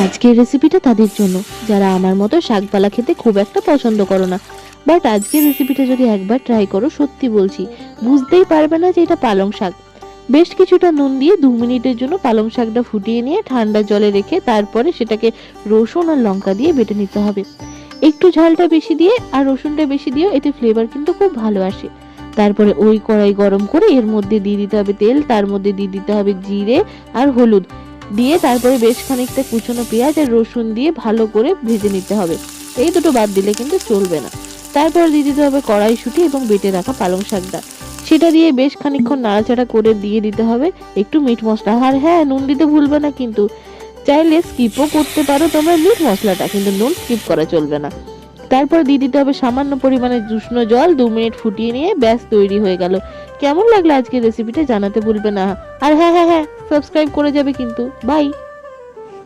আজকের রেসিপিটা তাদের জন্য যারা আমার মতো শাকপালা খেতে খুব একটা পছন্দ করো না, বাট আজকের রেসিপিটা যদি একবার ট্রাই করো সত্যি বলছি বুঝতেই পারবে না যে এটা পালং শাক। বেশ কিছুটা নুন দিয়ে 2 মিনিটের জন্য পালং শাকটা ফুটিয়ে নিয়ে ঠান্ডা জলে রেখে তারপরে সেটাকে রসুন আর লঙ্কা দিয়ে বেটে নিতে হবে। একটু ঝালটা বেশি দিয়ে আর রসুনটা বেশি দিও, এতে ফ্লেভার কিন্তু খুব ভালো আসে। তারপরে ওই কড়াই গরম করে এর মধ্যে দিয়ে দিতে হবে তেল, তার মধ্যে দিয়ে দিতে হবে জিরে আর হলুদ দিয়ে তারপরে বেশ খানিকটা কুচনো পেঁয়াজ আর রসুন দিয়ে ভালো করে ভেজে নিতে হবে। এই দুটো বাদ দিলে কিন্তু চলবে না। তারপর দিয়ে দিতে হবে কড়াইশুঁটি এবং বেটে রাখা পালং শাকটা, সেটা দিয়ে বেশ খানিকক্ষণ নাড়াচাড়া করে দিয়ে দিতে হবে একটু মিট মশলা। আর হ্যাঁ, নুন দিতে ভুলবে না কিন্তু, চাইলে স্কিপও করতে পারো তোমরা মিট মশলাটা, কিন্তু নুন স্কিপ করা চলবে না। তারপর দিয়ে দিতে হবে সামান্য পরিমাণে উষ্ণ জল, 2 মিনিট ফুটিয়ে নিয়ে ব্যাস তৈরি হয়ে গেল। কেমন লাগলো আজকের রেসিপিটা জানাতে ভুলবে না। আর হ্যাঁ হ্যাঁ হ্যাঁ, সাবস্ক্রাইব করে যাবে কিন্তু। বাই।